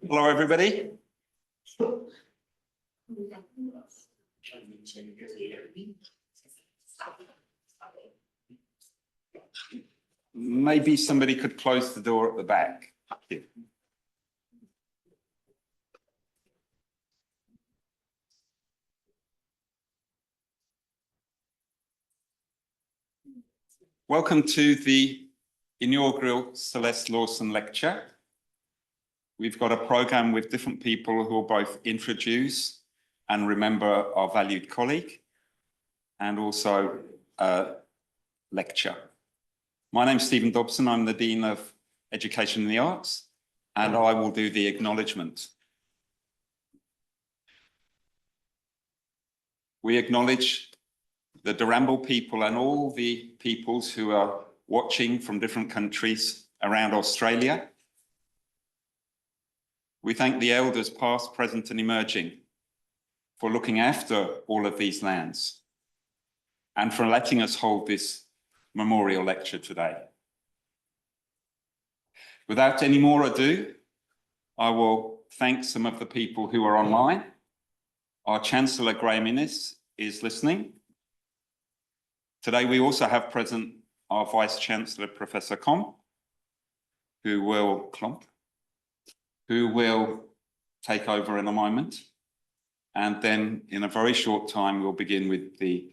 Hello, everybody. Maybe somebody could close the door at the back. Thank you. Welcome to the inaugural Celeste Lawson lecture. We've got a program with different people who will both introduce and remember our valued colleague and also lecture. My name's Stephen Dobson. I'm the Dean of Education and the Arts, and I will do the acknowledgement. We acknowledge the Daramble people and all the peoples who are watching from different countries around Australia. We thank the elders past, present and emerging for looking after all of these lands and for letting us hold this memorial lecture today. Without any more ado, I will thank some of the people who are online. Our Chancellor, Graham Innes, is listening. Today, we also have present our Vice Chancellor, Professor who will take over in a moment. And then in a very short time, we'll begin with the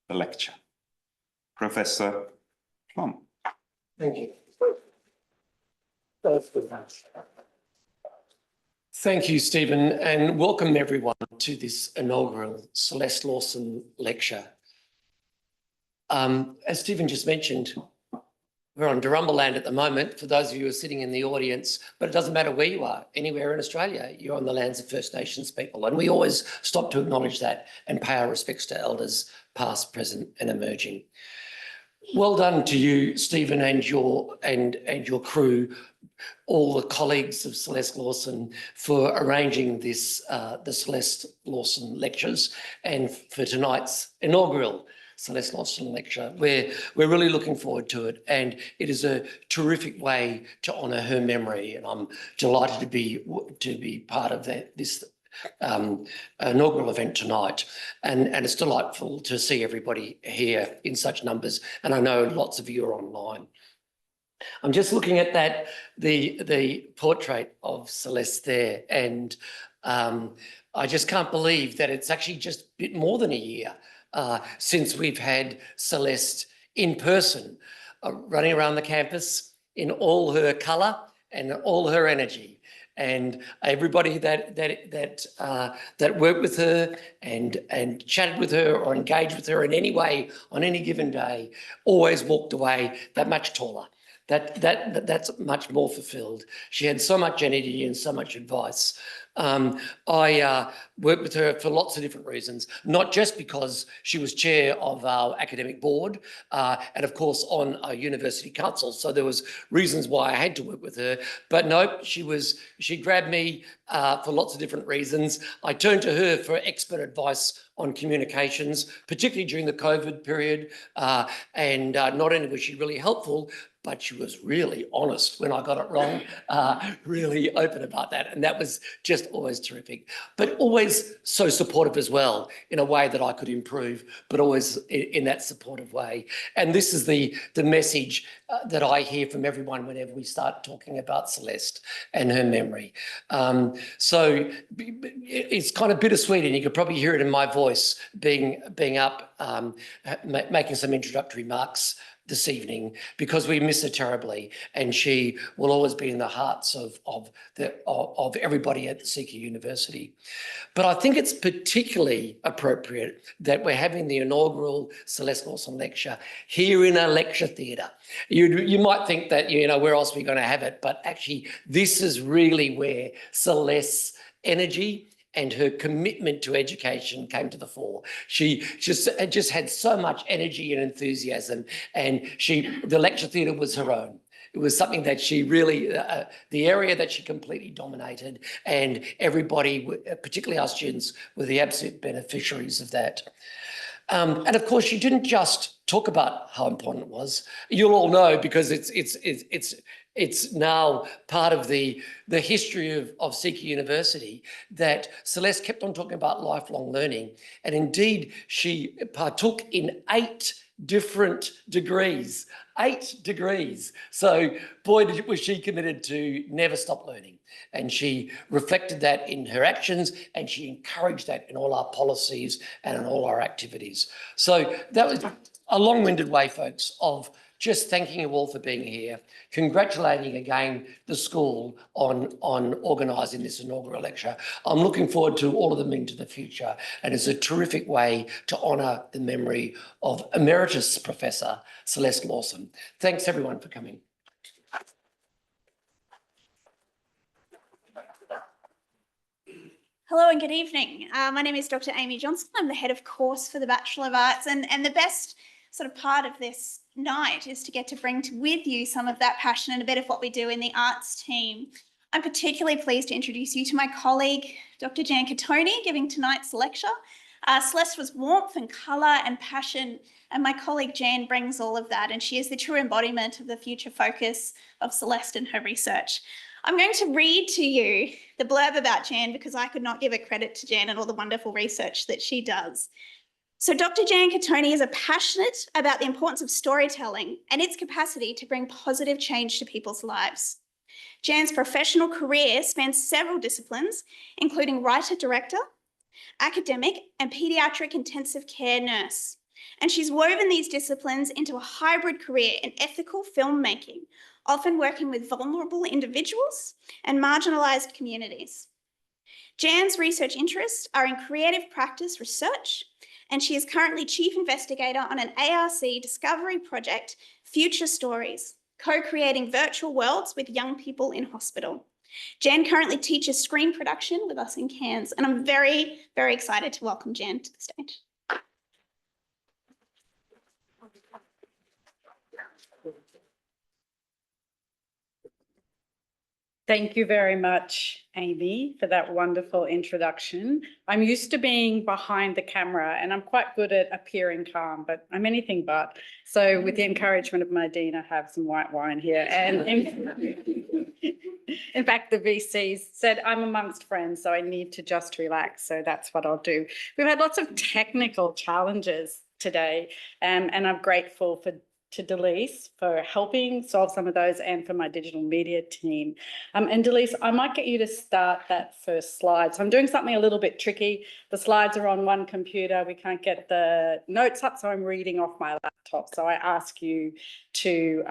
lecture. Professor Plum. Thank you. Thank you, Stephen, and welcome everyone to this inaugural Celeste Lawson lecture. As Stephen just mentioned, we're on Daramble land at the moment, for those of you who are sitting in the audience, but it doesn't matter where you are, anywhere in Australia, you're on the lands of First Nations people. And we always stop to acknowledge that and pay our respects to elders, past, present and emerging. Well done to you, Stephen, and your crew, all the colleagues of Celeste Lawson for arranging this, the Celeste Lawson lectures, and for tonight's inaugural Celeste Lawson lecture. We're really looking forward to it, and it is a terrific way to honour her memory, and I'm delighted to be part of this inaugural event tonight, and it's delightful to see everybody here in such numbers, and I know lots of you are online. I'm just looking at the portrait of Celeste there, and I just can't believe that it's actually just a bit more than a year since we've had Celeste in person, running around the campus in all her colour and all her energy. And everybody that worked with her and chatted with her or engaged with her in any way on any given day always walked away that much taller. That's much more fulfilled. She had so much energy and so much advice. I worked with her for lots of different reasons, not just because she was chair of our academic board and of course on our university council. So there was reasons why I had to work with her, but no, she grabbed me for lots of different reasons. I turned to her for expert advice on communications, particularly during the COVID period. And not only was she really helpful, but she was really honest when I got it wrong, really open about that. And that was just always terrific, but always so supportive as well in a way that I could improve, but always in that supportive way. And this is the message that I hear from everyone whenever we start talking about Celeste and her memory. So it's kind of bittersweet, and you could probably hear it in my voice being up, making some introductory remarks this evening, because we miss her terribly, and she will always be in the hearts of everybody at the CQUniversity. But I think it's particularly appropriate that we're having the inaugural Celeste Lawson lecture here in a lecture theatre. You might think that, you know, where else are we going to have it? But actually, this is really where Celeste's energy and her commitment to education came to the fore. She just had so much energy and enthusiasm, and the lecture theatre was her own. It was something that she really, the area that she completely dominated, and everybody, particularly our students, were the absolute beneficiaries of that. And of course, she didn't just talk about how important it was. You'll all know because it's now part of the history of CQUniversity that Celeste kept on talking about lifelong learning. And indeed, she partook in 8 different degrees, 8 degrees. So boy, was she committed to never stop learning. And she reflected that in her actions and she encouraged that in all our policies and in all our activities. So that was a long-winded way, folks, of just thanking you all for being here, congratulating again the school on organising this inaugural lecture. I'm looking forward to all of them into the future, and it's a terrific way to honour the memory of Emeritus Professor Celeste Lawson. Thanks everyone for coming. Hello and good evening. My name is Dr. Amy Johnson. I'm the head of course for the Bachelor of Arts, and the best sort of part of this night is to get to bring with you some of that passion and a bit of what we do in the arts team. I'm particularly pleased to introduce you to my colleague, Dr. Jan Catoni, giving tonight's lecture. Celeste was warmth and colour and passion, and my colleague Jan brings all of that, and she is the true embodiment of the future focus of Celeste and her research. I'm going to read to you the blurb about Jan because I could not give a credit to Jan and all the wonderful research that she does. So Dr. Jan Catoni is passionate about the importance of storytelling and its capacity to bring positive change to people's lives. Jan's professional career spans several disciplines, including writer-director, academic, and paediatric intensive care nurse. And she's woven these disciplines into a hybrid career in ethical filmmaking, often working with vulnerable individuals and marginalised communities. Jan's research interests are in creative practice research, and she is currently chief investigator on an ARC discovery project, Future Stories, co-creating virtual worlds with young people in hospital. Jan currently teaches screen production with us in Cairns, and I'm very, very excited to welcome Jan to the stage. Thank you very much, Amy, for that wonderful introduction. I'm used to being behind the camera and I'm quite good at appearing calm, but I'm anything but. So with the encouragement of my dean, I have some white wine here. And in fact, the VCs said I'm amongst friends, so I need to just relax. So that's what I'll do. We've had lots of technical challenges today, and I'm grateful to Delise for helping solve some of those and for my digital media team. And Delise, I might get you to start that first slide. So I'm doing something a little bit tricky. The slides are on one computer. We can't get the notes up, so I'm reading off my laptop. So I ask you to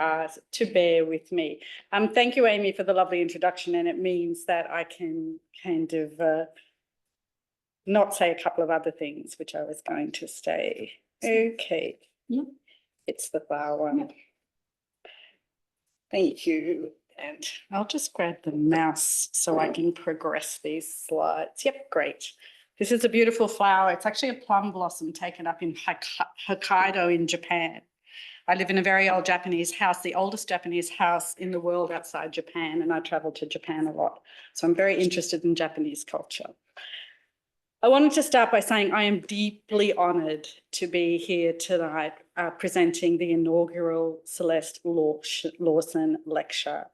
bear with me. Thank you, Amy, for the lovely introduction. And it means that I can kind of not say a couple of other things, which I was going to say. Okay. Yep. It's the far one. Thank you. And I'll just grab the mouse so I can progress these slides. Yep, great. This is a beautiful flower. It's actually a plum blossom taken up in Hokkaido in Japan. I live in a very old Japanese house, the oldest Japanese house in the world outside Japan, and I travel to Japan a lot. So I'm very interested in Japanese culture. I wanted to start by saying I am deeply honoured to be here tonight presenting the inaugural Celeste Lawson lecture.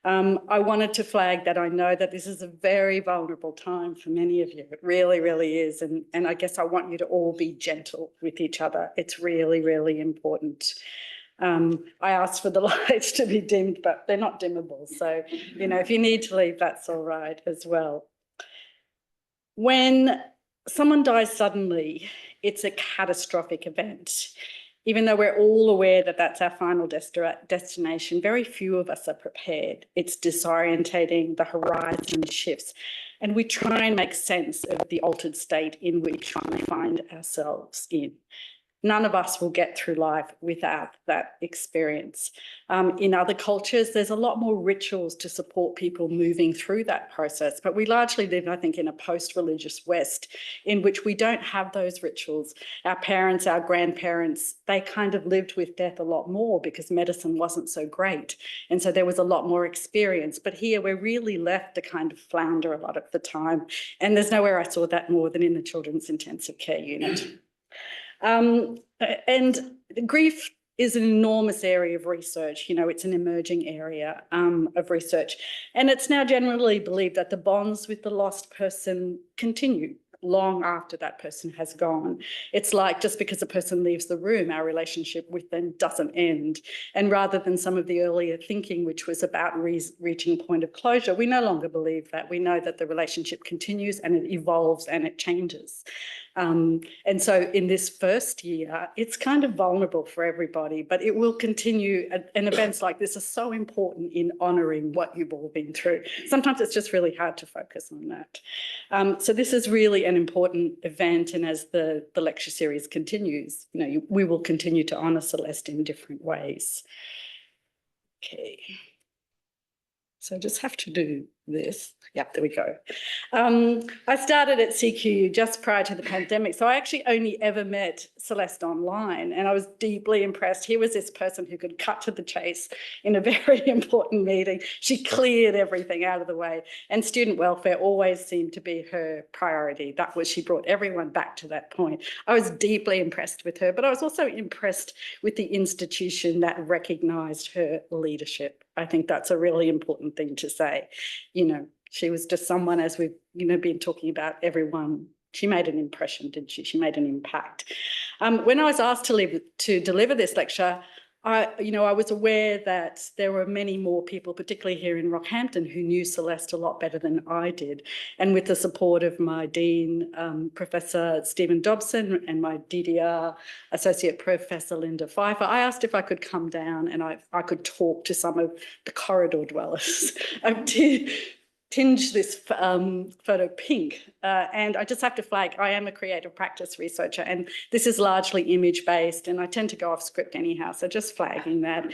I wanted to flag that I know that this is a very vulnerable time for many of you. It really, really is. And I guess I want you to all be gentle with each other. It's really, really important. I asked for the lights to be dimmed, but they're not dimmable. So, you know, if you need to leave, that's all right as well. When someone dies suddenly, it's a catastrophic event. Even though we're all aware that that's our final destination, very few of us are prepared. It's disorientating, the horizon shifts, and we try and make sense of the altered state in which we find ourselves in. None of us will get through life without that experience. In other cultures, there's a lot more rituals to support people moving through that process, but we largely live, I think, in a post-religious West in which we don't have those rituals. Our parents, our grandparents, they kind of lived with death a lot more because medicine wasn't so great. And so there was a lot more experience. But here we're really left to kind of flounder a lot of the time. And there's nowhere I saw that more than in the children's intensive care unit. And grief is an enormous area of research. You know, it's an emerging area of research. And it's now generally believed that the bonds with the lost person continue long after that person has gone. It's like just because a person leaves the room, our relationship with them doesn't end. And rather than some of the earlier thinking, which was about reaching a point of closure, we no longer believe that. We know that the relationship continues and it evolves and it changes. And so in this first year, it's kind of vulnerable for everybody, but it will continue. And events like this are so important in honouring what you've all been through. Sometimes it's just really hard to focus on that. So this is really an important event. And as the lecture series continues, you know, we will continue to honour Celeste in different ways. Okay. So I just have to do this. Yep, there we go. I started at CQU just prior to the pandemic. So I actually only ever met Celeste online, and I was deeply impressed. Here was this person who could cut to the chase in a very important meeting. She cleared everything out of the way, and student welfare always seemed to be her priority. That was, she brought everyone back to that point. I was deeply impressed with her, but I was also impressed with the institution that recognised her leadership. I think that's a really important thing to say. You know, she was just someone, as we've, you know, been talking about, everyone. She made an impression, didn't she? She made an impact. When I was asked to deliver this lecture, I was aware that there were many more people, particularly here in Rockhampton, who knew Celeste a lot better than I did. And with the support of my Dean, Professor Stephen Dobson, and my DDR Associate Professor Linda Pfeiffer, I asked if I could come down and I could talk to some of the corridor dwellers. Tinge this photo pink. And I just have to flag, I am a creative practice researcher, and this is largely image-based, and I tend to go off script anyhow, so just flagging that.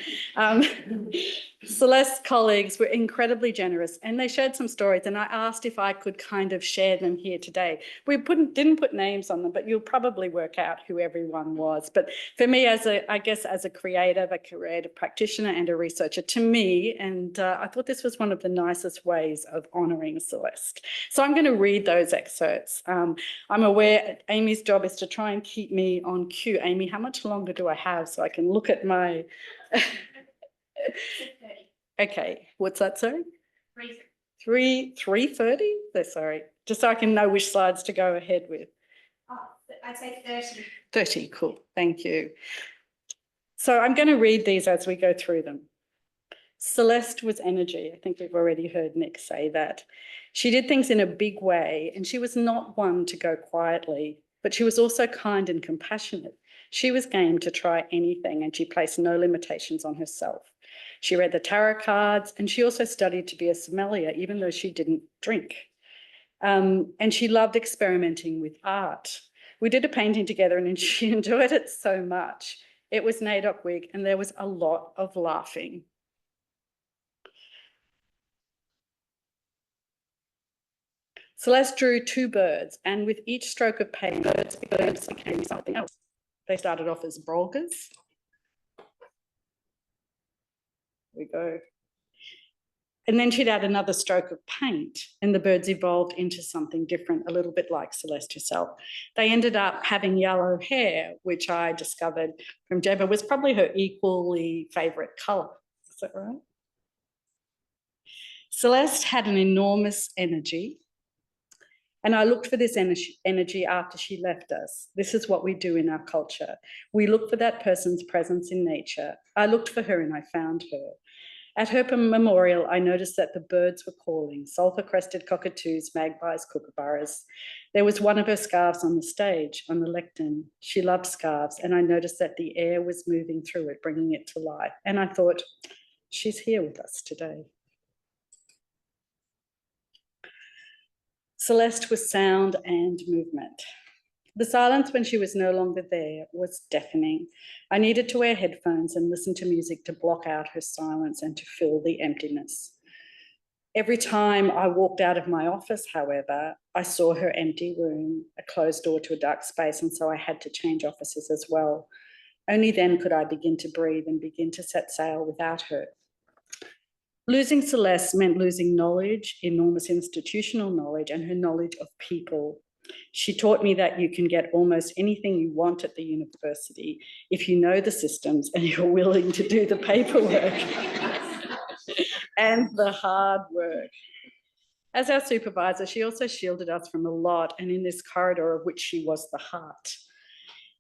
Celeste's colleagues were incredibly generous, and they shared some stories, and I asked if I could kind of share them here today. We didn't put names on them, but you'll probably work out who everyone was. But for me, as a creative practitioner and a researcher, to me, and I thought this was one of the nicest ways of honouring Celeste. So I'm going to read those excerpts. I'm aware Amy's job is to try and keep me on cue. Amy, how much longer do I have so I can look at my... Okay, what's that, sorry? 3:30? Sorry, just so I can know which slides to go ahead with. Oh, I'd say 30. 30, cool, thank you. So I'm going to read these as we go through them. Celeste was energy. I think we've already heard Nick say that. She did things in a big way, and she was not one to go quietly, but she was also kind and compassionate. She was game to try anything, and she placed no limitations on herself. She read the tarot cards, and she also studied to be a sommelier, even though she didn't drink. And she loved experimenting with art. We did a painting together, and she enjoyed it so much. It was NAIDOC week, and there was a lot of laughing. Celeste drew 2 birds, and with each stroke of paint, birds became something else. They started off as brolgas. We go. And then she'd add another stroke of paint, and the birds evolved into something different, a little bit like Celeste herself. They ended up having yellow hair, which I discovered from Jeba was probably her equally favourite colour. Is that right? Celeste had an enormous energy, and I looked for this energy after she left us. This is what we do in our culture. We look for that person's presence in nature. I looked for her and I found her. At her memorial, I noticed that the birds were calling, sulphur-crested cockatoos, magpies, kookaburras. There was one of her scarves on the stage, on the lectern. She loved scarves, and I noticed that the air was moving through it, bringing it to life. And I thought, she's here with us today. Celeste was sound and movement. The silence when she was no longer there was deafening. I needed to wear headphones and listen to music to block out her silence and to fill the emptiness. Every time I walked out of my office, however, I saw her empty room, a closed door to a dark space, and so I had to change offices as well. Only then could I begin to breathe and begin to set sail without her. Losing Celeste meant losing knowledge, enormous institutional knowledge, and her knowledge of people. She taught me that you can get almost anything you want at the university if you know the systems and you're willing to do the paperwork and the hard work. As our supervisor, she also shielded us from a lot, and in this corridor of which she was the heart.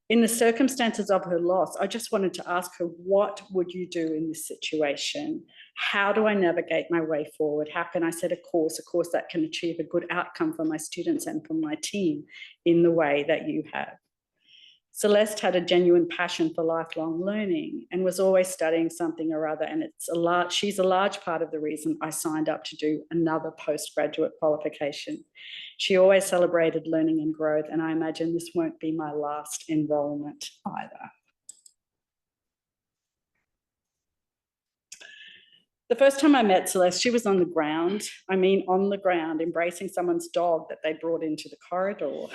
In the circumstances of her loss, I just wanted to ask her, what would you do in this situation? How do I navigate my way forward? How can I set a course that can achieve a good outcome for my students and for my team in the way that you have? Celeste had a genuine passion for lifelong learning and was always studying something or other, and she's a large part of the reason I signed up to do another postgraduate qualification. She always celebrated learning and growth, and I imagine this won't be my last enrolment either. The first time I met Celeste, she was on the ground. I mean, on the ground, embracing someone's dog that they brought into the corridor.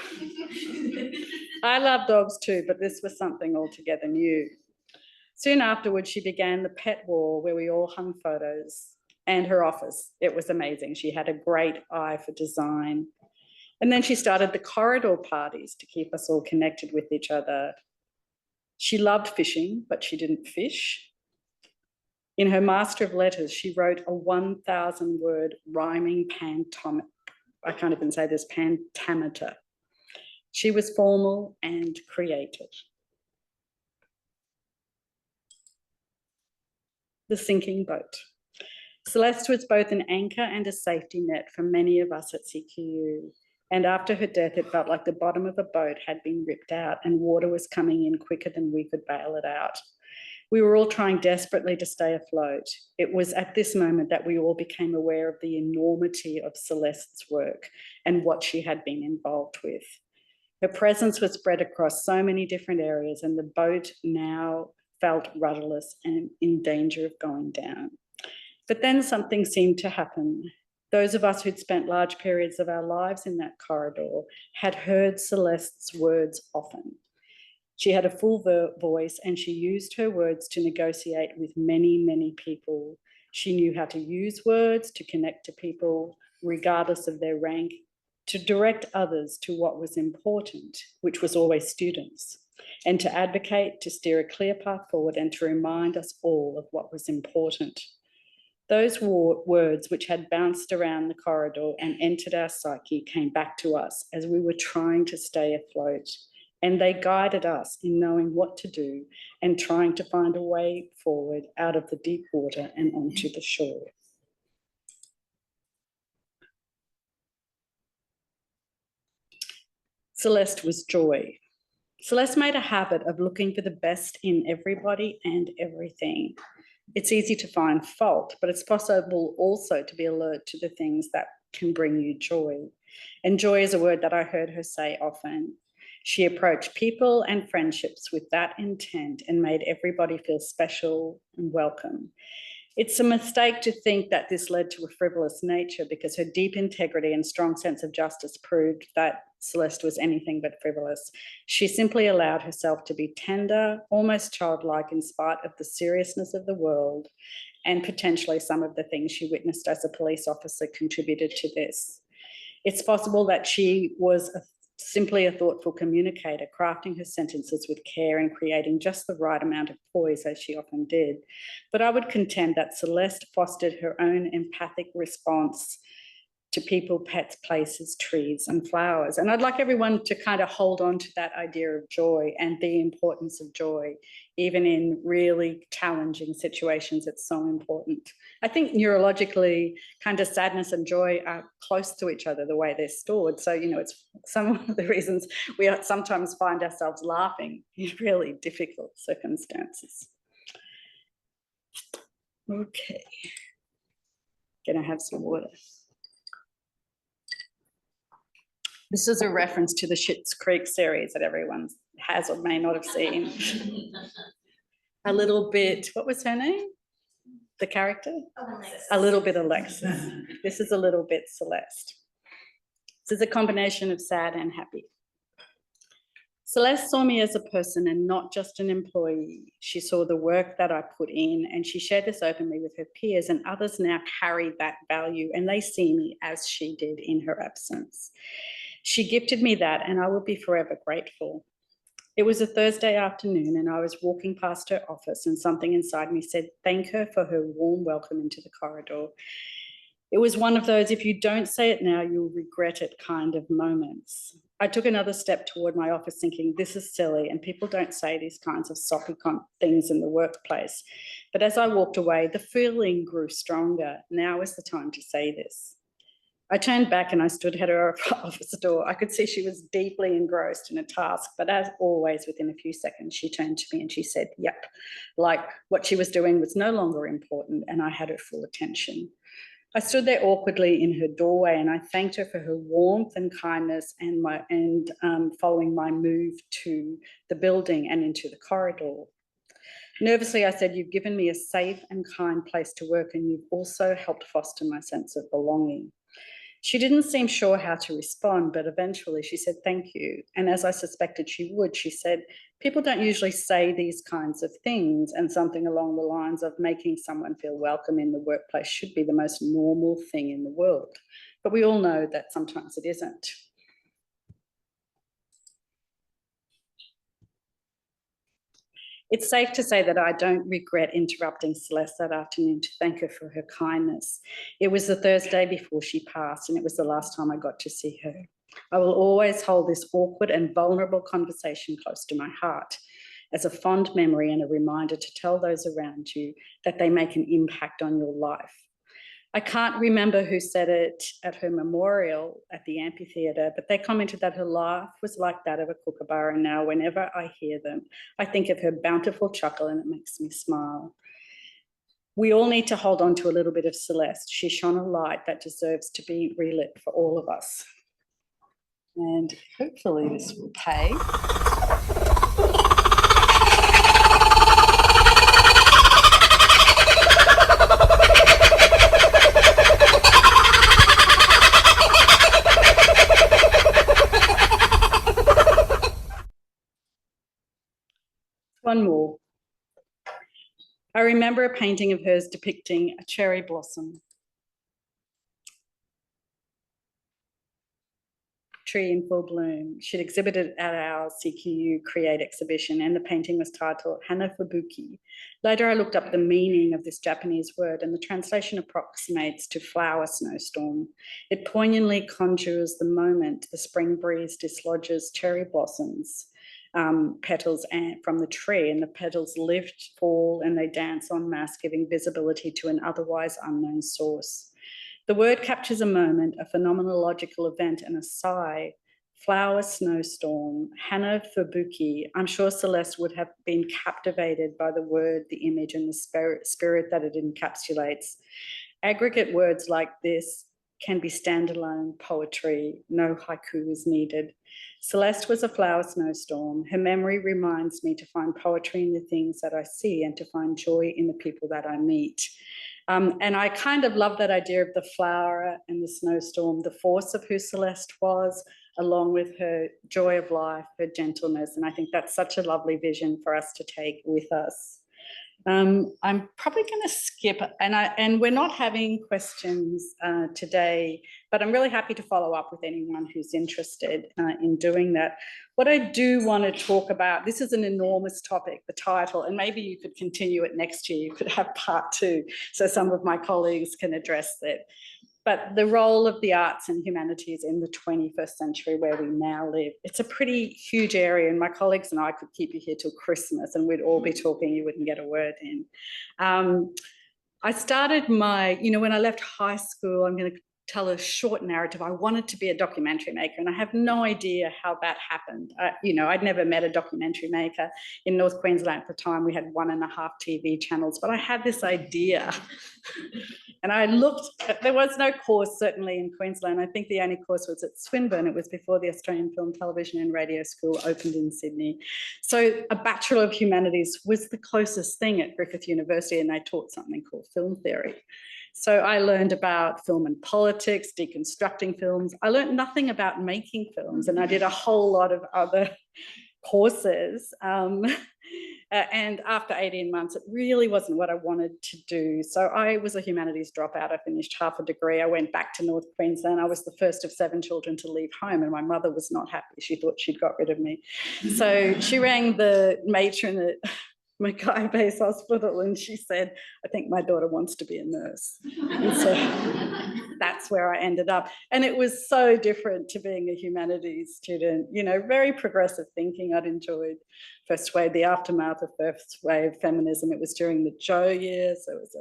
I love dogs too, but this was something altogether new. Soon afterwards, she began the pet wall where we all hung photos, and her office. It was amazing. She had a great eye for design. And then she started the corridor parties to keep us all connected with each other. She loved fishing, but she didn't fish. In her Master of Letters, she wrote a 1,000-word rhyming pentameter. I can't even say this, pentameter. She was formal and creative. The sinking boat. Celeste was both an anchor and a safety net for many of us at CQU. And after her death, it felt like the bottom of a boat had been ripped out and water was coming in quicker than we could bail it out. We were all trying desperately to stay afloat. It was at this moment that we all became aware of the enormity of Celeste's work and what she had been involved with. Her presence was spread across so many different areas, and the boat now felt rudderless and in danger of going down. But then something seemed to happen. Those of us who'd spent large periods of our lives in that corridor had heard Celeste's words often. She had a full voice, and she used her words to negotiate with many, many people. She knew how to use words to connect to people, regardless of their rank, to direct others to what was important, which was always students, and to advocate, to steer a clear path forward, and to remind us all of what was important. Those words, which had bounced around the corridor and entered our psyche, came back to us as we were trying to stay afloat. And they guided us in knowing what to do and trying to find a way forward out of the deep water and onto the shore. Celeste was joy. Celeste made a habit of looking for the best in everybody and everything. It's easy to find fault, but it's possible also to be alert to the things that can bring you joy. And joy is a word that I heard her say often. She approached people and friendships with that intent and made everybody feel special and welcome. It's a mistake to think that this led to a frivolous nature, because her deep integrity and strong sense of justice proved that Celeste was anything but frivolous. She simply allowed herself to be tender, almost childlike, in spite of the seriousness of the world, and potentially some of the things she witnessed as a police officer contributed to this. It's possible that she was simply a thoughtful communicator, crafting her sentences with care and creating just the right amount of poise, as she often did. But I would contend that Celeste fostered her own empathic response to people, pets, places, trees, and flowers. And I'd like everyone to kind of hold on to that idea of joy and the importance of joy, even in really challenging situations. It's so important. I think neurologically, kind of sadness and joy are close to each other, the way they're stored. So, you know, it's some of the reasons we sometimes find ourselves laughing in really difficult circumstances. Okay. Gonna have some water. This is a reference to the Schitt's Creek series that everyone has or may not have seen. A little bit, what was her name? The character? Alexis. A little bit Alexis. This is a little bit Celeste. This is a combination of sad and happy. Celeste saw me as a person and not just an employee. She saw the work that I put in, and she shared this openly with her peers, and others now carry that value, and they see me as she did in her absence. She gifted me that, and I will be forever grateful. It was a Thursday afternoon, and I was walking past her office, and something inside me said, thank her for her warm welcome into the corridor. It was one of those, if you don't say it now, you'll regret it kind of moments. I took another step toward my office thinking, this is silly, and people don't say these kinds of soppy things in the workplace. But as I walked away, the feeling grew stronger. Now is the time to say this. I turned back and I stood at her office door. I could see she was deeply engrossed in a task, but as always, within a few seconds, she turned to me and she said, yep, like what she was doing was no longer important, and I had her full attention. I stood there awkwardly in her doorway, and I thanked her for her warmth and kindness and following my move to the building and into the corridor. Nervously, I said, you've given me a safe and kind place to work, and you've also helped foster my sense of belonging. She didn't seem sure how to respond, but eventually she said, thank you. And as I suspected she would, she said, people don't usually say these kinds of things, and something along the lines of making someone feel welcome in the workplace should be the most normal thing in the world. But we all know that sometimes it isn't. It's safe to say that I don't regret interrupting Celeste that afternoon to thank her for her kindness. It was the Thursday before she passed, and it was the last time I got to see her. I will always hold this awkward and vulnerable conversation close to my heart as a fond memory and a reminder to tell those around you that they make an impact on your life. I can't remember who said it at her memorial at the amphitheatre, but they commented that her laugh was like that of a kookaburra, and now whenever I hear them, I think of her bountiful chuckle and it makes me smile. We all need to hold on to a little bit of Celeste. She shone a light that deserves to be relit for all of us. And hopefully this will pay. One more. I remember a painting of hers depicting a cherry blossom tree in full bloom. She'd exhibited at our CQU Create exhibition, and the painting was titled Hana Fubuki. Later, I looked up the meaning of this Japanese word, and the translation approximates to flower snowstorm. It poignantly conjures the moment the spring breeze dislodges cherry blossoms. Petals from the tree, and the petals lift, fall, and they dance en masse, giving visibility to an otherwise unknown source. The word captures a moment, a phenomenological event, and a sigh. Flower snowstorm, Hana Fubuki. I'm sure Celeste would have been captivated by the word, the image, and the spirit that it encapsulates. Aggregate words like this can be standalone poetry. No haiku is needed. Celeste was a flower snowstorm. Her memory reminds me to find poetry in the things that I see and to find joy in the people that I meet. And I kind of love that idea of the flower and the snowstorm, the force of who Celeste was, along with her joy of life, her gentleness. And I think that's such a lovely vision for us to take with us. I'm probably going to skip, and we're not having questions today, but I'm really happy to follow up with anyone who's interested in doing that. What I do want to talk about, this is an enormous topic, the title, and maybe you could continue it next year. You could have part 2, so some of my colleagues can address it. But the role of the arts and humanities in the 21st century where we now live, it's a pretty huge area, and my colleagues and I could keep you here till Christmas and we'd all be talking, you wouldn't get a word in. I started when I left high school, I'm going to tell a short narrative. I wanted to be a documentary maker, and I have no idea how that happened. I'd never met a documentary maker. In North Queensland at the time, we had 1.5 TV channels, but I had this idea. And I looked, there was no course certainly in Queensland. I think the only course was at Swinburne. It was before the Australian Film, Television and Radio School opened in Sydney. So a Bachelor of Humanities was the closest thing at Griffith University, and they taught something called film theory. So I learned about film and politics, deconstructing films. I learned nothing about making films, and I did a whole lot of other courses. And after 18 months, it really wasn't what I wanted to do. So I was a humanities dropout. I finished half a degree. I went back to North Queensland. I was the first of 7 children to leave home, and my mother was not happy. She thought she'd got rid of me. So she rang the matron at Mackay Base Hospital and she said, I think my daughter wants to be a nurse. And so that's where I ended up. And it was so different to being a humanities student, you know, very progressive thinking. I'd enjoyed first wave, the aftermath of first wave feminism. It was during the Joe years. There was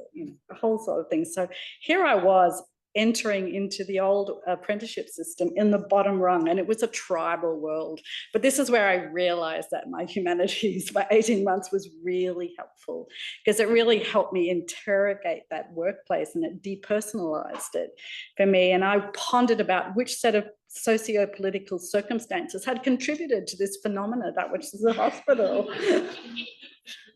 a whole sort of thing. So here I was entering into the old apprenticeship system in the bottom rung, and it was a tribal world. But this is where I realized that my humanities for 18 months was really helpful, because it really helped me interrogate that workplace, and it depersonalized it for me. And I pondered about which set of socio-political circumstances had contributed to this phenomena, that which is the hospital.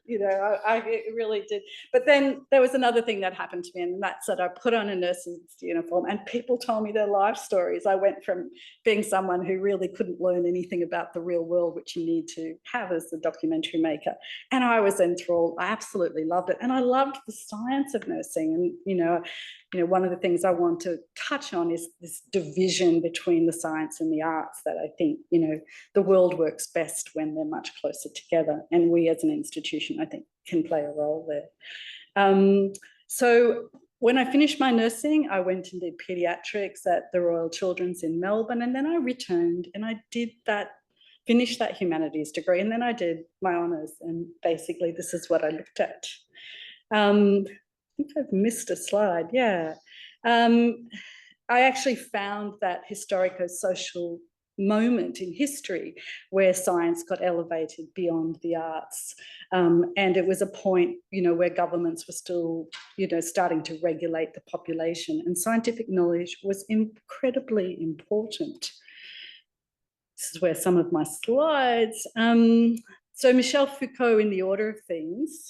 You know, it really did. But then there was another thing that happened to me, and that's that I put on a nurse's uniform and people told me their life stories. I went from being someone who really couldn't learn anything about the real world, which you need to have as a documentary maker, and I was enthralled. I absolutely loved it. And I loved the science of nursing. And, you know, one of the things I want to touch on is this division between the science and the arts that I think, you know, the world works best when they're much closer together. And we as an institution, I think, can play a role there. So when I finished my nursing, I went and did paediatrics at the Royal Children's in Melbourne. And then I returned and I did that, finished that humanities degree. And then I did my honours. And basically this is what I looked at. I think I've missed a slide, yeah. I actually found that historico-social moment in history where science got elevated beyond the arts. And it was a point, you know, where governments were still, you know, starting to regulate the population, and scientific knowledge was incredibly important. This is where some of my slides. So Michel Foucault, in The Order of Things,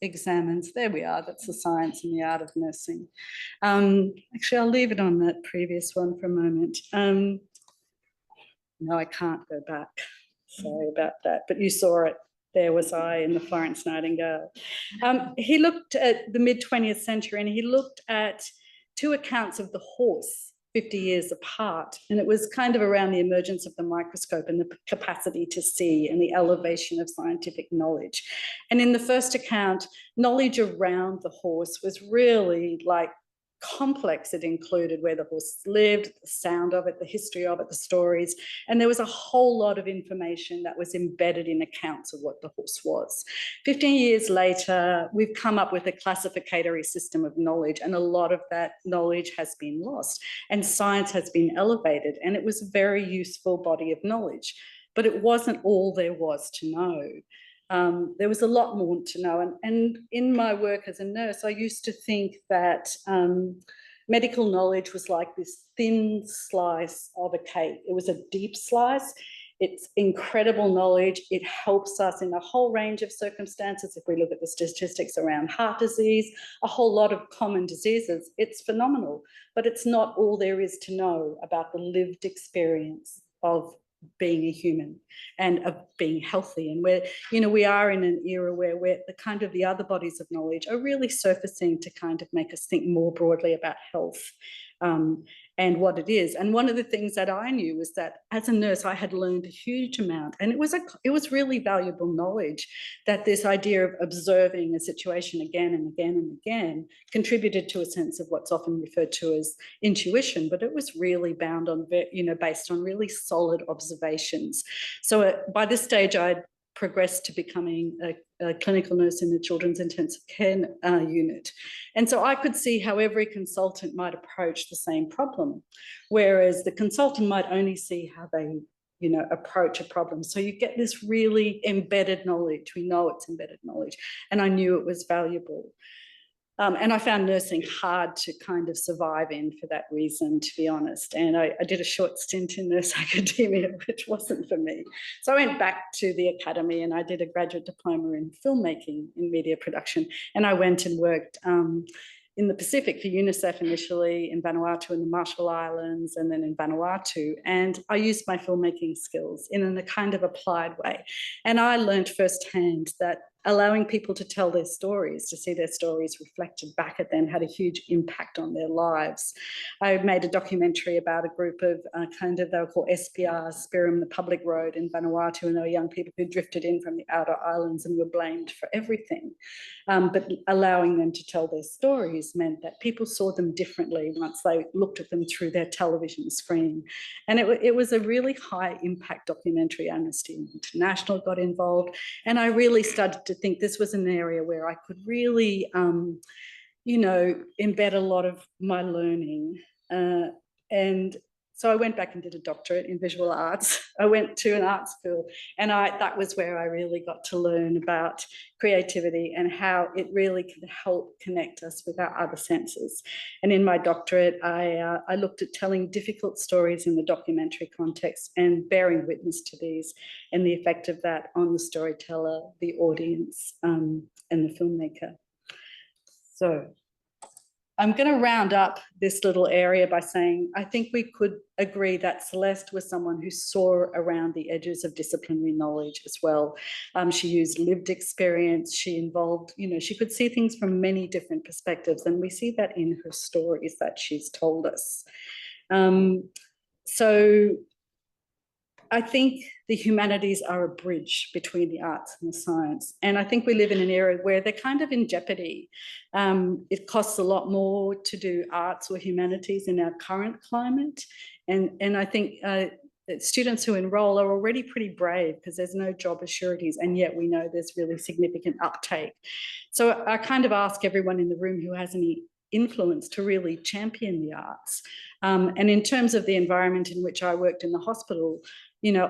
examines, there we are, that's the science and the art of nursing. Actually, I'll leave it on that previous one for a moment. No, I can't go back. Sorry about that, but you saw it. There was I in the Florence Nightingale. He looked at the mid-20th century and he looked at 2 accounts of the horse 50 years apart. And it was kind of around the emergence of the microscope and the capacity to see and the elevation of scientific knowledge. And in the first account, knowledge around the horse was really like complex. It included where the horse lived, the sound of it, the history of it, the stories. And there was a whole lot of information that was embedded in accounts of what the horse was. 15 years later, we've come up with a classificatory system of knowledge, and a lot of that knowledge has been lost, and science has been elevated, and it was a very useful body of knowledge, but it wasn't all there was to know. There was a lot more to know. And in my work as a nurse, I used to think that medical knowledge was like this thin slice of a cake. It was a deep slice. It's incredible knowledge. It helps us in a whole range of circumstances. If we look at the statistics around heart disease, a whole lot of common diseases, it's phenomenal, but it's not all there is to know about the lived experience of being a human and of being healthy. And we're, you know, we are in an era where the kind of the other bodies of knowledge are really surfacing to kind of make us think more broadly about health and what it is. And one of the things that I knew was that as a nurse, I had learned a huge amount, and it was really valuable knowledge, that this idea of observing a situation again and again and again contributed to a sense of what's often referred to as intuition, but it was really bound on, you know, based on really solid observations. So by this stage, I'd progressed to becoming a clinical nurse in the children's intensive care unit. And so I could see how every consultant might approach the same problem, whereas the consultant might only see how they, you know, approach a problem. So you get this really embedded knowledge. We know it's embedded knowledge, and I knew it was valuable. And I found nursing hard to kind of survive in for that reason, to be honest. And I did a short stint in nurse academia, which wasn't for me. So I went back to the academy and I did a graduate diploma in filmmaking, in media production. And I went and worked in the Pacific for UNICEF initially, in Vanuatu and the Marshall Islands, and then in Vanuatu. And I used my filmmaking skills in a kind of applied way. And I learned firsthand that allowing people to tell their stories, to see their stories reflected back at them, had a huge impact on their lives. I made a documentary about a group of they were called SPRs, Spirim the Public Road in Vanuatu, and they were young people who drifted in from the outer islands and were blamed for everything. But allowing them to tell their stories meant that people saw them differently once they looked at them through their television screen. And it was a really high impact documentary. Amnesty International got involved, and I really started to think this was an area where I could really, embed a lot of my learning. And so I went back and did a doctorate in visual arts. I went to an art school, and that was where I really got to learn about creativity and how it really can help connect us with our other senses. And in my doctorate, I looked at telling difficult stories in the documentary context and bearing witness to these and the effect of that on the storyteller, the audience, and the filmmaker. So I'm going to round up this little area by saying I think we could agree that Celeste was someone who saw around the edges of disciplinary knowledge as well. She used lived experience. She involved, she could see things from many different perspectives, and we see that in her stories that she's told us. So I think the humanities are a bridge between the arts and the science. And I think we live in an era where they're kind of in jeopardy. It costs a lot more to do arts or humanities in our current climate. And I think students who enroll are already pretty brave because there's no job assurities, and yet we know there's really significant uptake. So I kind of ask everyone in the room who has any influence to really champion the arts. And in terms of the environment in which I worked in the hospital,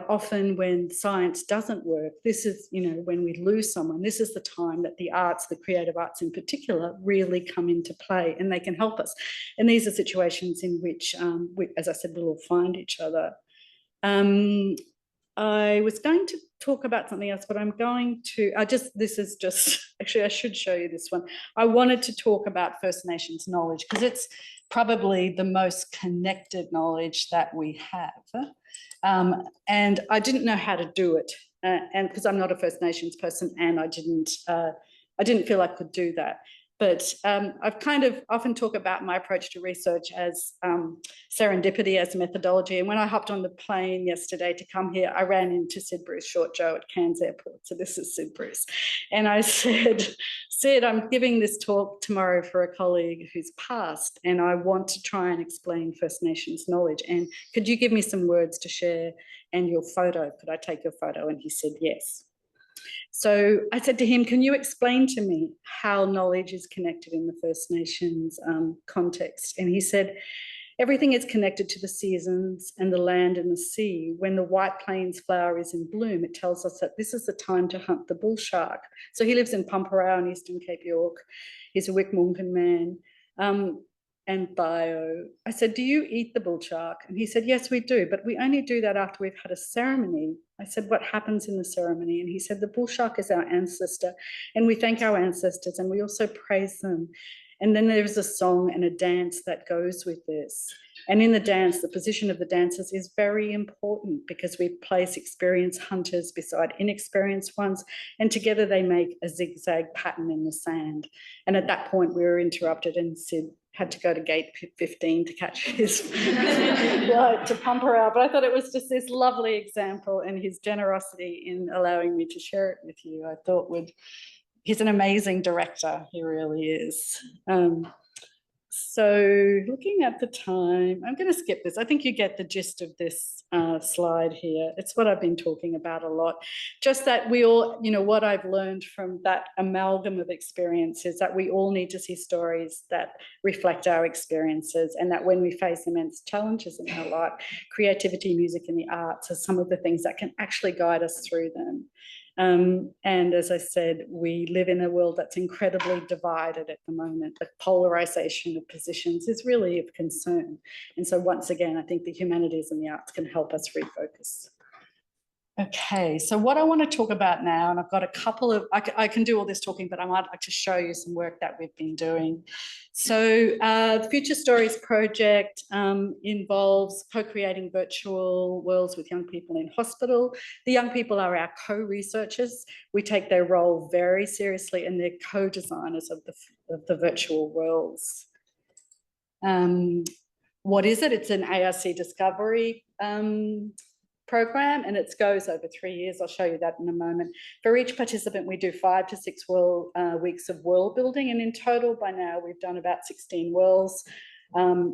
often when science doesn't work, this is, when we lose someone, this is the time that the arts, the creative arts in particular, really come into play, and they can help us. And these are situations in which, as I said, we'll all find each other. I was going to talk about something else, but I'm going to, actually I should show you this one. I wanted to talk about First Nations knowledge because it's probably the most connected knowledge that we have. And I didn't know how to do it, and because I'm not a First Nations person, and I didn't feel I could do that. But I've kind of often talk about my approach to research as serendipity as a methodology. And when I hopped on the plane yesterday to come here, I ran into Sid Bruce Short Joe at Cairns Airport. So this is Sid Bruce. And I said, Sid, I'm giving this talk tomorrow for a colleague who's passed, and I want to try and explain First Nations knowledge. And could you give me some words to share and your photo? Could I take your photo? And he said, yes. So I said to him, can you explain to me how knowledge is connected in the First Nations context? And he said, everything is connected to the seasons and the land and the sea. When the white plains flower is in bloom, it tells us that this is the time to hunt the bull shark. So he lives in Pumparao in Eastern Cape York. He's a Wicmungan man. And bio. I said, do you eat the bull shark? And he said, yes, we do, but we only do that after we've had a ceremony. I said, what happens in the ceremony? And he said, the bull shark is our ancestor, and we thank our ancestors, and we also praise them. And then there's a song and a dance that goes with this. And in the dance, the position of the dancers is very important because we place experienced hunters beside inexperienced ones, and together they make a zigzag pattern in the sand. And at that point, we were interrupted, and Sid had to go to gate 15 to catch his flight to Pumparao. But I thought it was just this lovely example, and his generosity in allowing me to share it with you, I thought he's an amazing director, he really is. So looking at the time, I'm going to skip this. I think you get the gist of this slide here. It's what I've been talking about a lot. Just that we all, what I've learned from that amalgam of experience is that we all need to see stories that reflect our experiences, and that when we face immense challenges in our life, creativity, music, and the arts are some of the things that can actually guide us through them. And as I said, we live in a world that's incredibly divided at the moment. The polarization of positions is really of concern. And so once again, I think the humanities and the arts can help us refocus. Okay, so what I want to talk about now, and I've got a couple of, I can do all this talking, but I might like to show you some work that we've been doing. So the Future Stories project involves co-creating virtual worlds with young people in hospital. The young people are our co-researchers. We take their role very seriously, and they're co-designers of the virtual worlds. What is it? It's an ARC discovery program, and it goes over 3 years. I'll show you that in a moment. For each participant, we do 5 to 6 weeks of world building, and in total by now we've done about 16 worlds.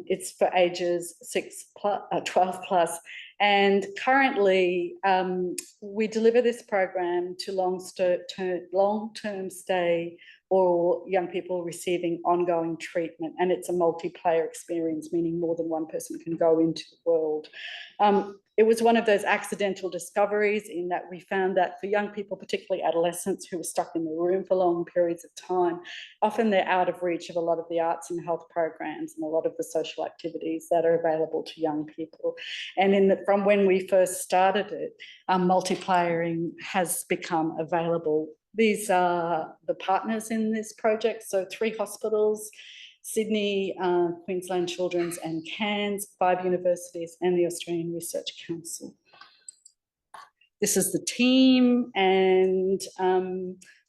It's for ages 12 plus, and currently we deliver this program to long-term stay or young people receiving ongoing treatment, and it's a multiplayer experience, meaning more than one person can go into the world. It was one of those accidental discoveries in that we found that for young people, particularly adolescents who were stuck in the room for long periods of time, often they're out of reach of a lot of the arts and health programs and a lot of the social activities that are available to young people. And from when we first started it, multiplayering has become available. These are the partners in this project. So 3 hospitals, Sydney, Queensland Children's and Cairns, 5 universities and the Australian Research Council. This is the team, and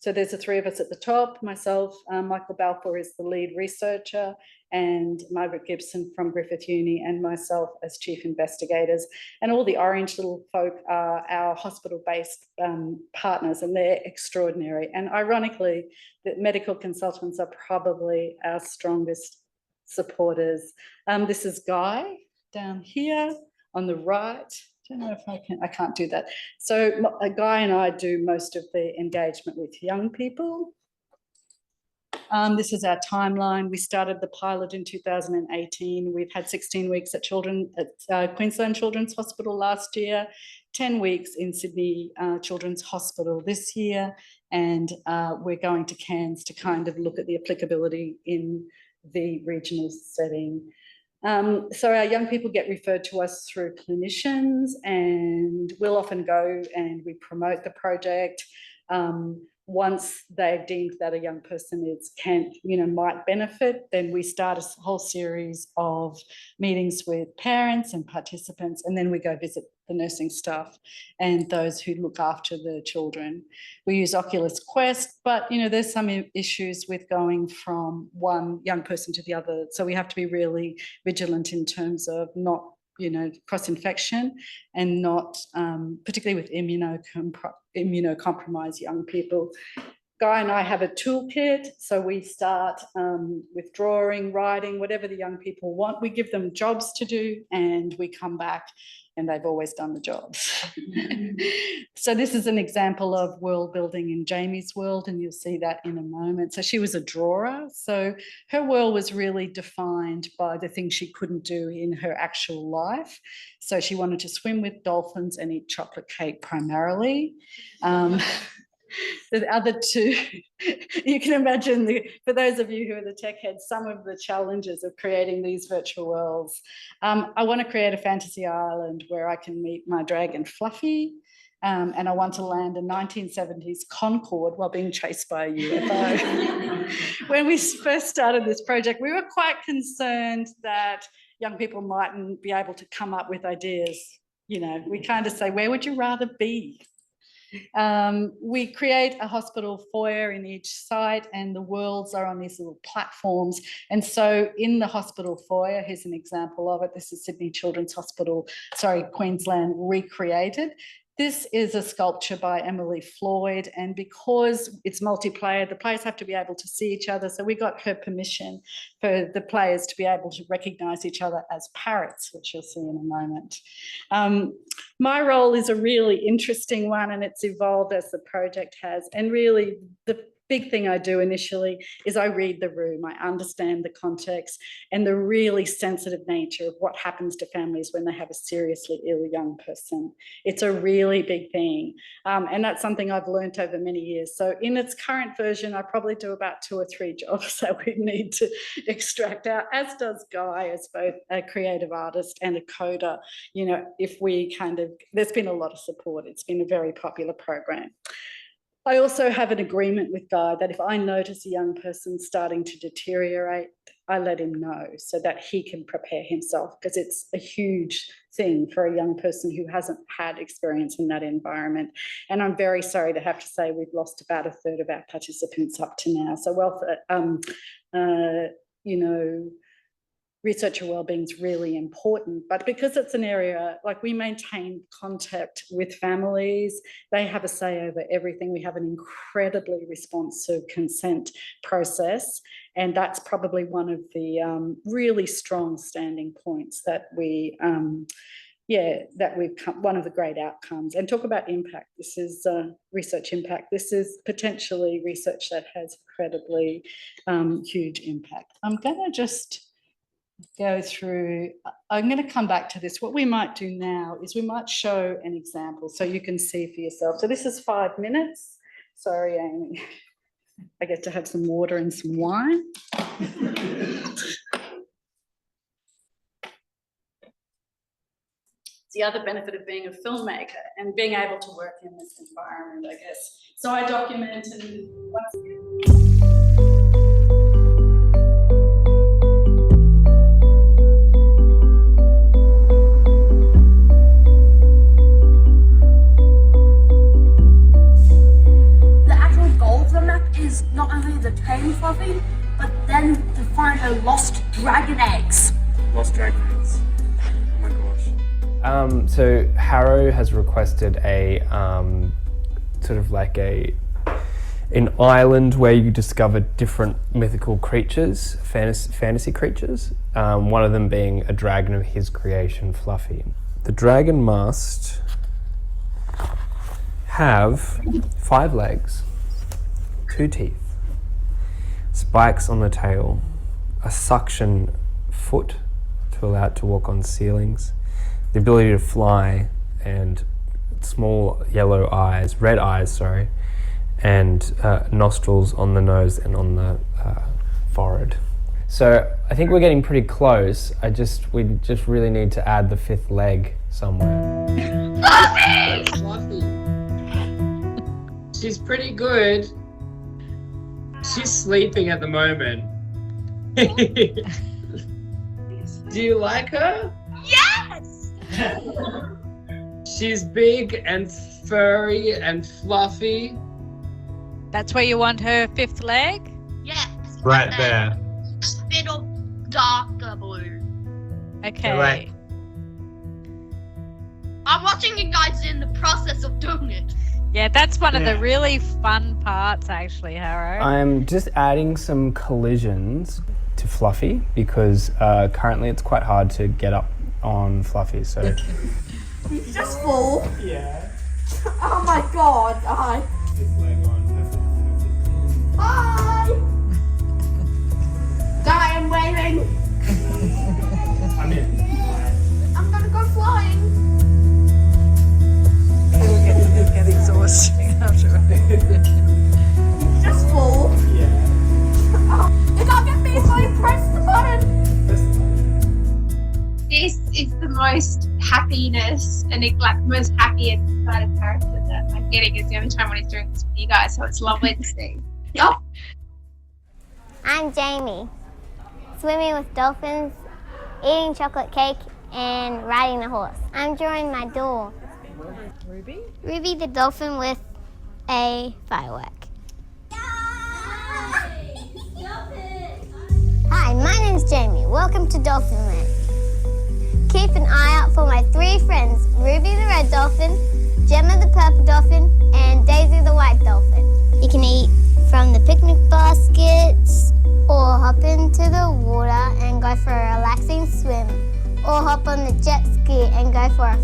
so there's the 3 of us at the top. Myself, Michael Balfour is the lead researcher, and Margaret Gibson from Griffith Uni, and myself as chief investigators. And all the orange little folk are our hospital-based partners, and they're extraordinary. And ironically, the medical consultants are probably our strongest supporters. This is Guy down here on the right. I don't know if I can't do that. So Guy and I do most of the engagement with young people. This is our timeline. We started the pilot in 2018. We've had 16 weeks at Queensland Children's Hospital last year, 10 weeks in Sydney Children's Hospital this year, and we're going to Cairns to kind of look at the applicability in the regional setting. So our young people get referred to us through clinicians, and we'll often go and we promote the project. Once they've deemed that a young person might benefit, then we start a whole series of meetings with parents and participants, and then we go visit the nursing staff and those who look after the children. We use Oculus Quest, but there's some issues with going from one young person to the other, so we have to be really vigilant in terms of not cross-infection and not, particularly with immunocompromised young people. Guy and I have a toolkit, so we start with drawing, writing, whatever the young people want. We give them jobs to do, and we come back and they've always done the jobs. So this is an example of world building in Jamie's world, and you'll see that in a moment. So she was a drawer, so her world was really defined by the things she couldn't do in her actual life. So she wanted to swim with dolphins and eat chocolate cake primarily. The other 2, you can imagine, for those of you who are the tech heads, some of the challenges of creating these virtual worlds. I want to create a fantasy island where I can meet my dragon Fluffy, and I want to land a 1970s Concorde while being chased by a UFO. When we first started this project, we were quite concerned that young people mightn't be able to come up with ideas. We kind of say, where would you rather be? We create a hospital foyer in each site, and the worlds are on these little platforms. And so in the hospital foyer, here's an example of it. This is Sydney Children's Hospital, Queensland recreated. This is a sculpture by Emily Floyd, and because it's multiplayer, the players have to be able to see each other. So we got her permission for the players to be able to recognise each other as parrots, which you'll see in a moment. My role is a really interesting one, and it's evolved as the project has. And really, big thing I do initially is I read the room. I understand the context and the really sensitive nature of what happens to families when they have a seriously ill young person. It's a really big thing. And that's something I've learned over many years. So in its current version, I probably do about 2 or 3 jobs that we need to extract out, as does Guy, as both a creative artist and a coder. You know, if we there's been a lot of support. It's been a very popular program. I also have an agreement with Guy that if I notice a young person starting to deteriorate, I let him know so that he can prepare himself, because it's a huge thing for a young person who hasn't had experience in that environment. And I'm very sorry to have to say we've lost about a third of our participants up to now. So researcher wellbeing is really important, but because it's an area, like, we maintain contact with families, they have a say over everything. We have an incredibly responsive consent process, and that's probably one of the really strong standing points that we've come, one of the great outcomes. And talk about impact. This is research impact. This is potentially research that has incredibly huge impact. I'm going to just go through, I'm going to come back to this. What we might do now is we might show an example so you can see for yourself. So this is 5 minutes. Sorry, Amy. I get to have some water and some wine. It's the other benefit of being a filmmaker and being able to work in this environment, I guess. So I documented once again. Is not only to tame Fluffy, but then to find her lost dragon eggs. Lost dragon eggs. Oh my gosh. So Harrow has requested a sort of like an island where you discover different mythical creatures, fantasy creatures. One of them being a dragon of his creation, Fluffy. The dragon must have 5 legs, 2 teeth, spikes on the tail, a suction foot to allow it to walk on ceilings, the ability to fly, and small yellow eyes, red eyes, sorry, and nostrils on the nose and on the forehead. So I think we're getting pretty close. We just really need to add the 5th leg somewhere. Fluffy. She's pretty good. She's sleeping at the moment. Do you like her? Yes! She's big and furry and fluffy. That's where you want her 5th leg? Yes. Right there. A bit of darker blue. Okay. Right. I'm watching you guys in the process of doing it. Yeah, that's one of the really fun parts, actually, Harrow. I'm just adding some collisions to Fluffy because currently it's quite hard to get up on Fluffy. So He's just full. yeah. Oh my god. Hi. Guy, I'm waving. I'm in. I'm gonna go flying. It'll get exhausting after He's just full. Yeah. You can't get me if I press the button. This is the most happiness and like most happy and excited character that I'm getting is the only time when he's doing this with you guys, so it's lovely to see. Yep. I'm Jamie, swimming with dolphins, eating chocolate cake, and riding a horse. I'm drawing my doll. Ruby? Ruby the dolphin with a firework. Hi, my name's Jamie. Welcome to Dolphin Land. Keep an eye out for my 3 friends, Ruby the red dolphin, Gemma the purple dolphin, and Daisy the white dolphin. You can eat from the picnic baskets, or hop into the water and go for a relaxing swim, or hop on the jet ski and go for a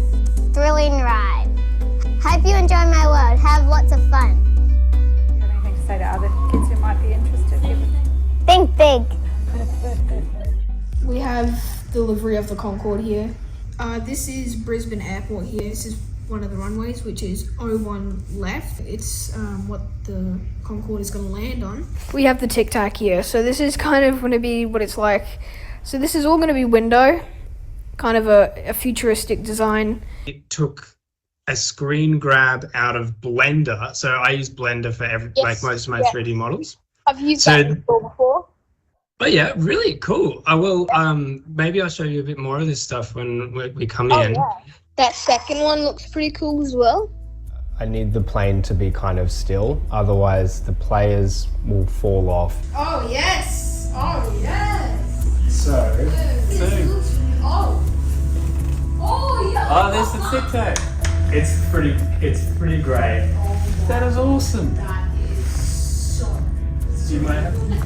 thrilling ride. Hope you enjoy my world. Have lots of fun. Do you have anything to say to other kids might be interested. Think big. We have delivery of the Concorde here. This is Brisbane Airport here. This is one of the runways, which is 01 left. It's what the Concorde is going to land on. We have the Tic Tac here. So this is kind of going to be what it's like. So this is all going to be window, kind of a futuristic design. It took a screen grab out of Blender. So I use Blender for like most of my 3D models. I've used that before. But yeah, really cool. I will, maybe I'll show you a bit more of this stuff when we come in. Yeah. That second one looks pretty cool as well. I need the plane to be kind of still, otherwise the players will fall off. Oh yes! Oh yes! So, Oh yeah! oh, there's the Tic Tac. It's pretty great. That is awesome. That is so.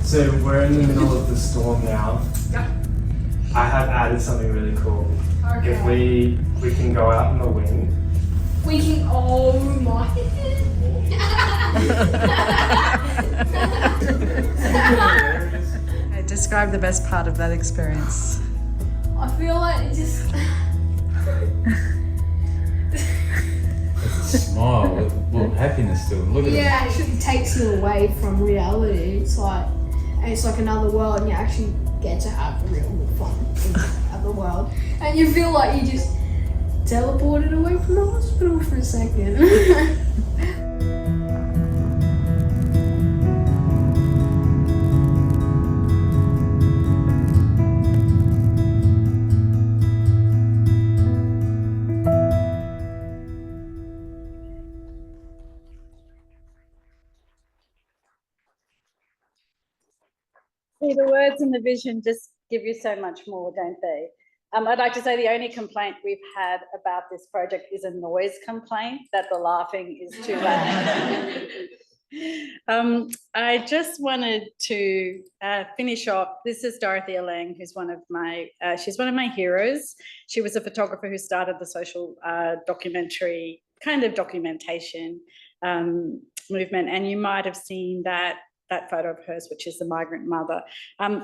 So we're in the middle of the storm now. Yeah. I have added something really cool. Okay. If we can go out in the wind. We can. Oh my. Describe the best part of that experience. I feel like it just. It's a smile, well, happiness still. Look at it. Yeah, it actually takes you away from reality. It's like another world, and you actually get to have real fun in the other world, and you feel like you just teleported away from the hospital for a second. See, the words and the vision just give you so much more, don't they? I'd like to say the only complaint we've had about this project is a noise complaint, that the laughing is too loud. I just wanted to finish off. This is Dorothea Lang, who's she's one of my heroes. She was a photographer who started the social documentary, kind of documentation movement, and you might have seen that photo of hers, which is the migrant mother.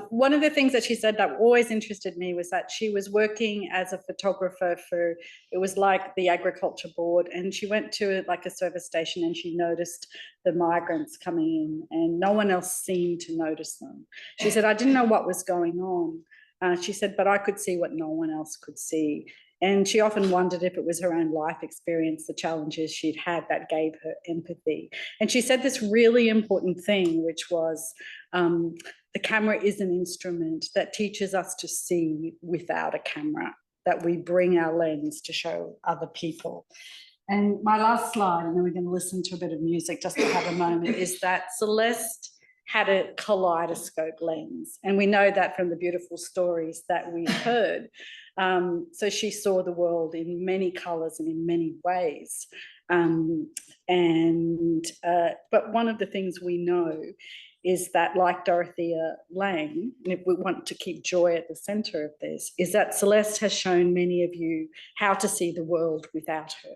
One of the things that she said that always interested me was that she was working as a photographer for, it was like the agriculture board, and she went to like a service station and she noticed the migrants coming in and no one else seemed to notice them. She said, I didn't know what was going on. She said, but I could see what no one else could see. And she often wondered if it was her own life experience, the challenges she'd had that gave her empathy. And she said this really important thing, which was the camera is an instrument that teaches us to see without a camera, that we bring our lens to show other people. And my last slide, and then we're going to listen to a bit of music just to have a moment, is that Celeste had a kaleidoscope lens. And we know that from the beautiful stories that we heard. So she saw the world in many colours and in many ways. But one of the things we know is that, like Dorothea Lang, and if we want to keep joy at the centre of this, is that Celeste has shown many of you how to see the world without her.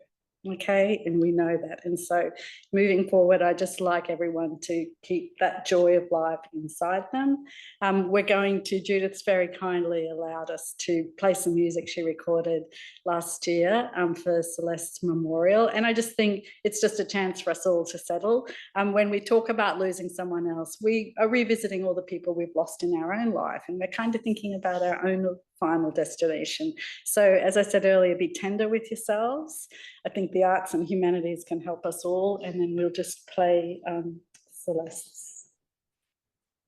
Okay, and we know that. And so moving forward, I just like everyone to keep that joy of life inside them. We're going to, Judith's very kindly allowed us to play some music she recorded last year for Celeste's memorial. And I just think it's just a chance for us all to settle. When we talk about losing someone else, we are revisiting all the people we've lost in our own life, and we're kind of thinking about our own final destination. So as I said earlier, be tender with yourselves. I think the arts and humanities can help us all, and then we'll just play Celeste's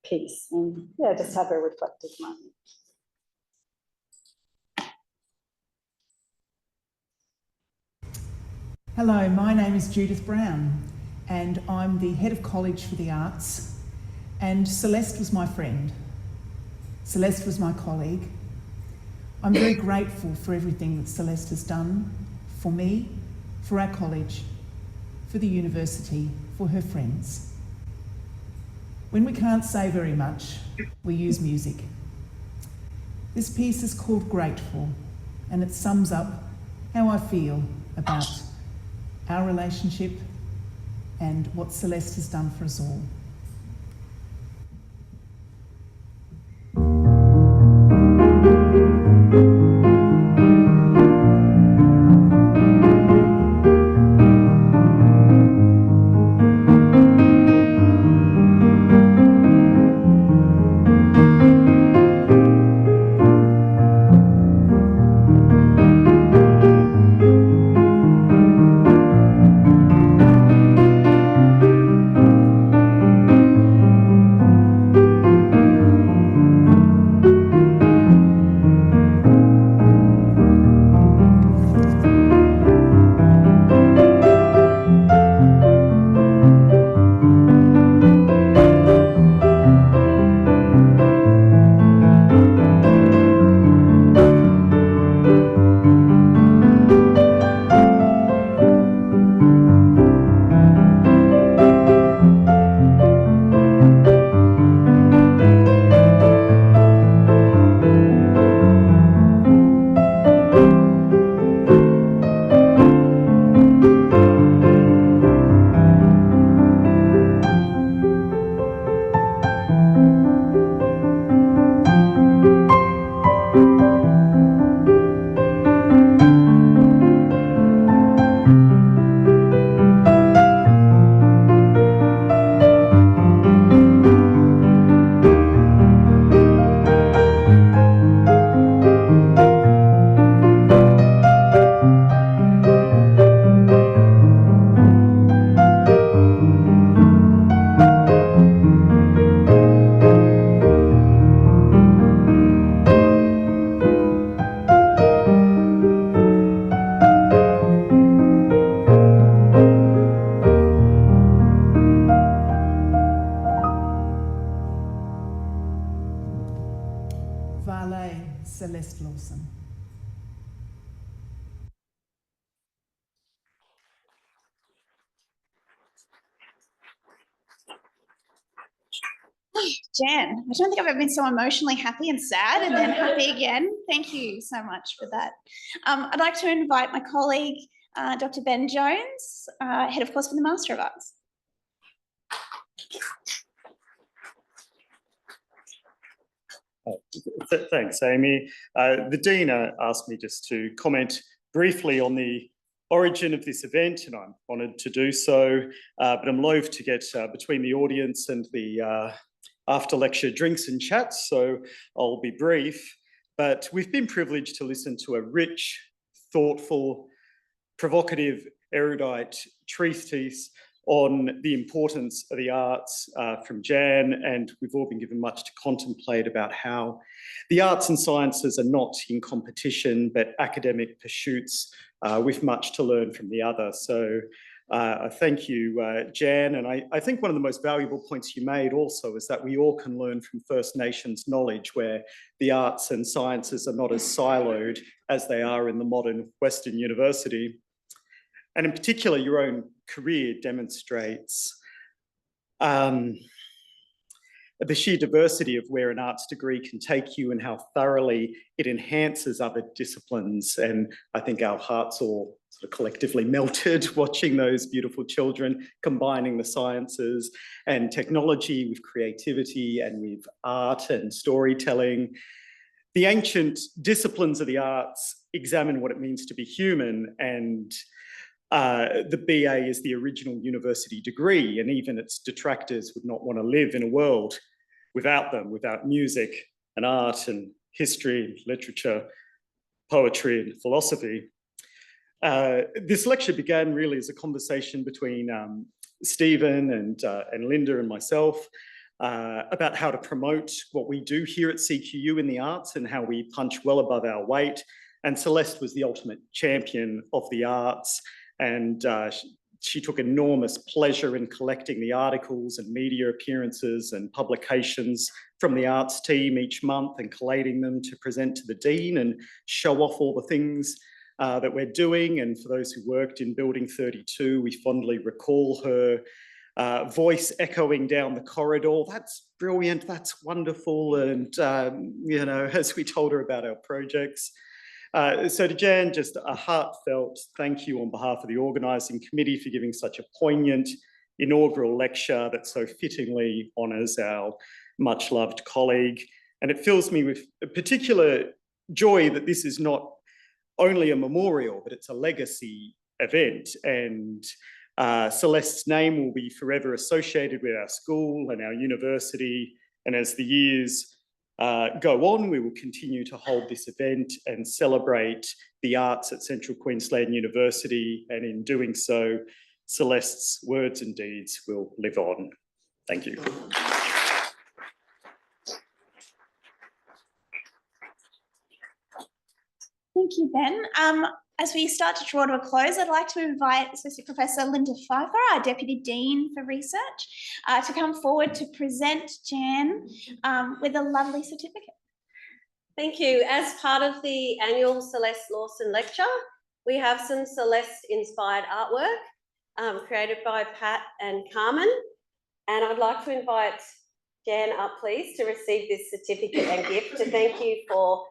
piece and yeah, just have a reflective moment. Hello, my name is Judith Brown and I'm the Head of College for the Arts, and Celeste was my friend. Celeste was my colleague. I'm very grateful for everything that Celeste has done for me, for our college, for the university, for her friends. When we can't say very much, we use music. This piece is called Grateful, and it sums up how I feel about our relationship and what Celeste has done for us all. Valet Celeste Lawson. Jan, I don't think I've ever been so emotionally happy and sad and then happy again. Thank you so much for that. I'd like to invite my colleague, Dr. Ben Jones, Head of Course for the Master of Arts. Thanks, Amy. The Dean asked me just to comment briefly on the origin of this event, and I'm honoured to do so, but I'm loath to get between the audience and the after lecture drinks and chats, so I'll be brief. But we've been privileged to listen to a rich, thoughtful, provocative, erudite treatise on the importance of the arts from Jan, and we've all been given much to contemplate about how the arts and sciences are not in competition, but academic pursuits with much to learn from the other. So I thank you, Jan, and I think one of the most valuable points you made also is that we all can learn from First Nations knowledge, where the arts and sciences are not as siloed as they are in the modern Western university. And in particular, your own career demonstrates the sheer diversity of where an arts degree can take you and how thoroughly it enhances other disciplines. And I think our hearts all sort of collectively melted watching those beautiful children combining the sciences and technology with creativity and with art and storytelling. The ancient disciplines of the arts examine what it means to be human, and the BA is the original university degree, and even its detractors would not want to live in a world without them, without music and art and history, literature, poetry and philosophy. This lecture began really as a conversation between Stephen and Linda and myself about how to promote what we do here at CQU in the arts and how we punch well above our weight. And Celeste was the ultimate champion of the arts, and she took enormous pleasure in collecting the articles and media appearances and publications from the arts team each month and collating them to present to the Dean and show off all the things that we're doing. And for those who worked in Building 32, we fondly recall her voice echoing down the corridor. That's brilliant, that's wonderful. And, you know, as we told her about our projects. So to Jan, just a heartfelt thank you on behalf of the organising committee for giving such a poignant inaugural lecture that so fittingly honours our much loved colleague. And it fills me with a particular joy that this is not only a memorial, but it's a legacy event. And Celeste's name will be forever associated with our school and our university. And as the years go on, we will continue to hold this event and celebrate the arts at Central Queensland University. And in doing so, Celeste's words and deeds will live on. Thank you. Thank you, Ben. As we start to draw to a close, I'd like to invite Associate Professor Linda Pfeiffer, our Deputy Dean for Research, to come forward to present Jan with a lovely certificate. Thank you. As part of the annual Celeste Lawson lecture, we have some Celeste-inspired artwork created by Pat and Carmen. And I'd like to invite Jan up, please, to receive this certificate and gift to thank you for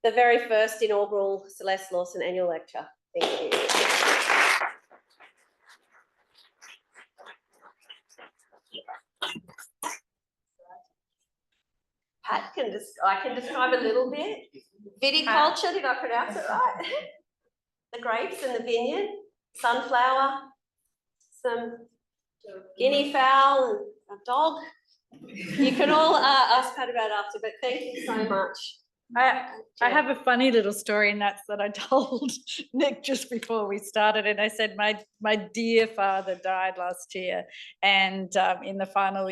the very first inaugural Celeste Lawson annual lecture. Thank you. Pat I can describe a little bit. Viticulture, did I pronounce it right? The grapes and the vineyard, sunflower, some guinea fowl and a dog. You can all ask Pat about it after, but thank you so much. I have a funny little story, and that's that I told Nick just before we started, and I said my dear father died last year, and in the final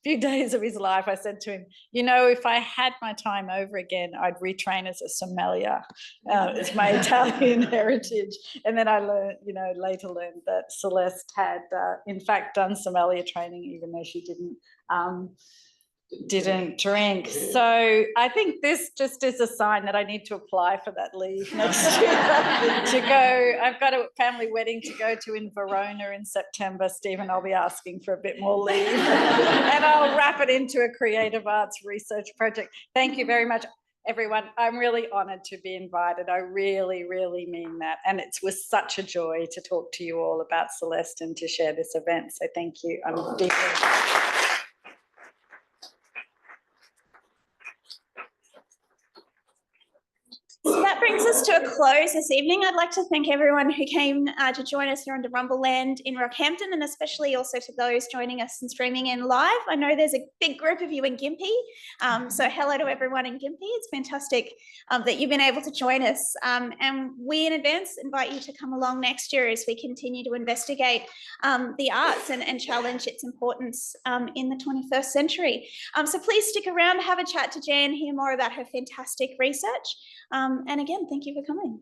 few days of his life, I said to him, you know, if I had my time over again, I'd retrain as a sommelier. It's my Italian heritage. And then I learned, later learned that Celeste had, in fact, done sommelier training, even though she didn't didn't drink. So I think this just is a sign that I need to apply for that leave next year to go. I've got a family wedding to go to in Verona in September, Stephen. I'll be asking for a bit more leave and I'll wrap it into a creative arts research project. Thank you very much, everyone. I'm really honoured to be invited. I really, really mean that. And it was such a joy to talk to you all about Celeste and to share this event. So thank you. I'm deeply. So that brings us to a close this evening. I'd like to thank everyone who came to join us here on Darumba Land in Rockhampton, and especially also to those joining us and streaming in live. I know there's a big group of you in Gympie, so hello to everyone in Gympie. It's fantastic that you've been able to join us, and we in advance invite you to come along next year as we continue to investigate the arts and challenge its importance in the 21st century. So please stick around, have a chat to Jan, hear more about her fantastic research. And again, thank you for coming.